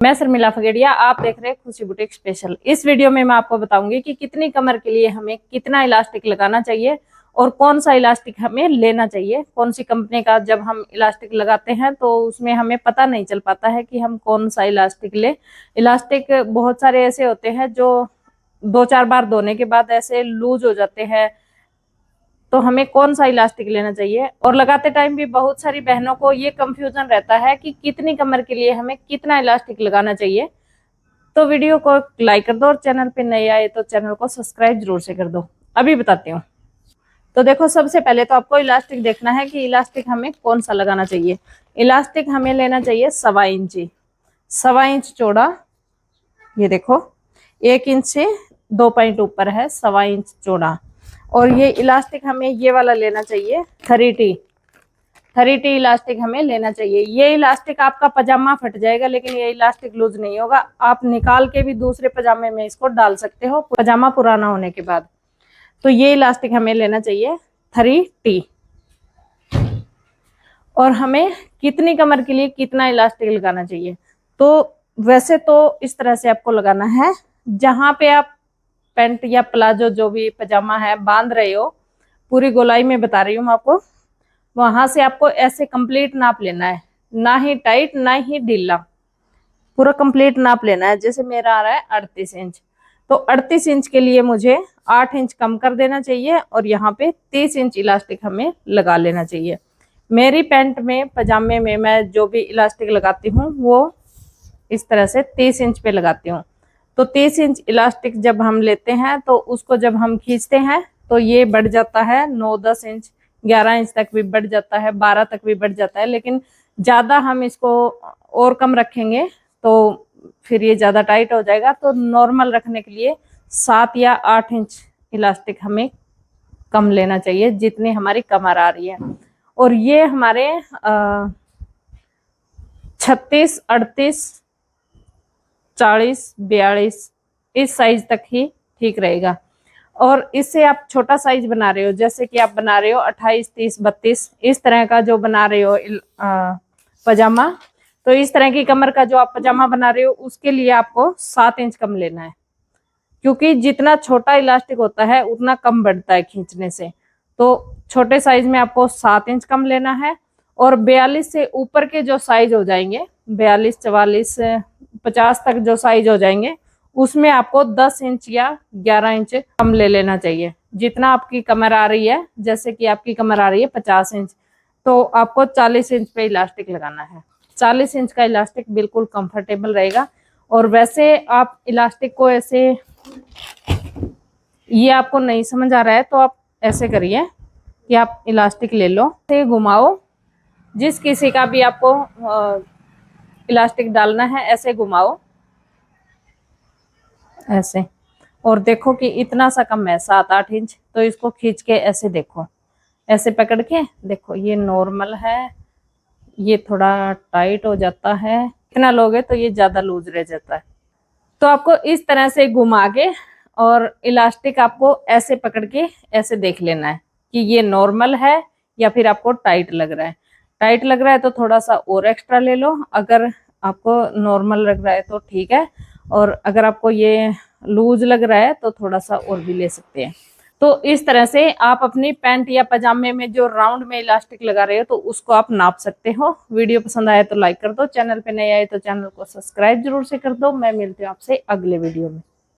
मैं शर्मिला फगेड़िया, आप देख रहे हैं खुशी बुटीक स्पेशल। इस वीडियो में मैं आपको बताऊंगी कि कितनी कमर के लिए हमें कितना इलास्टिक लगाना चाहिए और कौन सा इलास्टिक हमें लेना चाहिए, कौन सी कंपनी का। जब हम इलास्टिक लगाते हैं तो उसमें हमें पता नहीं चल पाता है कि हम कौन सा इलास्टिक ले। इलास्टिक बहुत सारे ऐसे होते हैं जो 2-4 बार धोने के बाद ऐसे लूज हो जाते हैं, तो हमें कौन सा इलास्टिक लेना चाहिए। और लगाते टाइम भी बहुत सारी बहनों को ये कंफ्यूजन रहता है कि कितनी कमर के लिए हमें कितना इलास्टिक लगाना चाहिए। तो वीडियो को लाइक कर दो और चैनल पे नए आए तो चैनल को सब्सक्राइब जरूर से कर दो। अभी बताती हूँ। तो देखो, सबसे पहले तो आपको इलास्टिक देखना है कि इलास्टिक हमें कौन सा लगाना चाहिए। इलास्टिक हमें लेना चाहिए 1.25 इंची, 1.25 इंच चौड़ा। ये देखो 1 इंच से 2 पॉइंट ऊपर है, 1.25 इंच चौड़ा। और ये इलास्टिक हमें ये वाला लेना चाहिए 30T इलास्टिक हमें लेना चाहिए। ये इलास्टिक आपका पजामा फट जाएगा लेकिन ये इलास्टिक लूज नहीं होगा। आप निकाल के भी दूसरे पजामे में इसको डाल सकते हो पजामा पुराना होने के बाद। तो ये इलास्टिक हमें लेना चाहिए 30T। और हमें कितनी कमर के लिए कितना इलास्टिक लगाना चाहिए, तो वैसे तो इस तरह से आपको लगाना है। जहां पे आप पैंट या प्लाजो जो भी पजामा है बांध रहे हो, पूरी गोलाई में बता रही हूँ मैं आपको, वहां से आपको ऐसे कंप्लीट नाप लेना है, ना ही टाइट ना ही ढीला, पूरा कंप्लीट नाप लेना है। जैसे मेरा आ रहा है 38 इंच, तो 38 इंच के लिए मुझे 8 इंच कम कर देना चाहिए और यहाँ पे 30 इंच इलास्टिक हमें लगा लेना चाहिए। मेरी पैंट में पजामे में मैं जो भी इलास्टिक लगाती हूँ वो इस तरह से 30 इंच पे लगाती हूँ। तो 30 इंच इलास्टिक जब हम लेते हैं तो उसको जब हम खींचते हैं तो ये बढ़ जाता है 9-10 इंच, 11 इंच तक भी बढ़ जाता है, 12 तक भी बढ़ जाता है। लेकिन ज़्यादा हम इसको और कम रखेंगे तो फिर ये ज़्यादा टाइट हो जाएगा। तो नॉर्मल रखने के लिए 7 या 8 इंच इलास्टिक हमें कम लेना चाहिए जितनी हमारी कमर आ रही है। और ये हमारे 36, 38, 40, 42 इस साइज तक ही ठीक रहेगा। और इससे आप छोटा साइज बना रहे हो, जैसे कि आप बना रहे हो 28, 30, 32 इस तरह का जो बना रहे हो पजामा, तो इस तरह की कमर का जो आप पजामा बना रहे हो उसके लिए आपको 7 इंच कम लेना है, क्योंकि जितना छोटा इलास्टिक होता है उतना कम बढ़ता है खींचने से। तो छोटे साइज में आपको 7 इंच कम लेना है। और 42 से ऊपर के जो साइज हो जाएंगे, 42, 44, 50 तक जो साइज हो जाएंगे, उसमें आपको 10 इंच या 11 इंच कम ले लेना चाहिए। जितना आपकी कमर आ रही है, जैसे कि आपकी कमर आ रही है 50 इंच, तो आपको 40 इंच पे इलास्टिक लगाना है। 40 इंच का इलास्टिक बिल्कुल कंफर्टेबल रहेगा। और वैसे आप इलास्टिक को ऐसे, ये आपको नहीं समझ आ रहा है तो आप ऐसे करिए कि आप इलास्टिक ले लो, ऐसे घुमाओ। जिस किसी का भी आपको इलास्टिक डालना है ऐसे घुमाओ, ऐसे। और देखो कि इतना सा कम है 7-8 इंच, तो इसको खींच के ऐसे देखो, ऐसे पकड़ के देखो, ये नॉर्मल है, ये थोड़ा टाइट हो जाता है। इतना लोगे तो ये ज्यादा लूज रह जाता है। तो आपको इस तरह से घुमा के और इलास्टिक आपको ऐसे पकड़ के ऐसे देख लेना है कि ये नॉर्मल है या फिर आपको टाइट लग रहा है। टाइट लग रहा है तो थोड़ा सा और एक्स्ट्रा ले लो, अगर आपको नॉर्मल लग रहा है तो ठीक है। और अगर आपको ये लूज लग रहा है तो थोड़ा सा और भी ले सकते हैं। तो इस तरह से आप अपनी पैंट या पजामे में जो राउंड में इलास्टिक लगा रहे हो तो उसको आप नाप सकते हो। वीडियो पसंद आए तो लाइक कर दो, चैनल पे नए आए तो चैनल को सब्सक्राइब जरूर से कर दो। मैं मिलती हूँ आपसे अगले वीडियो में।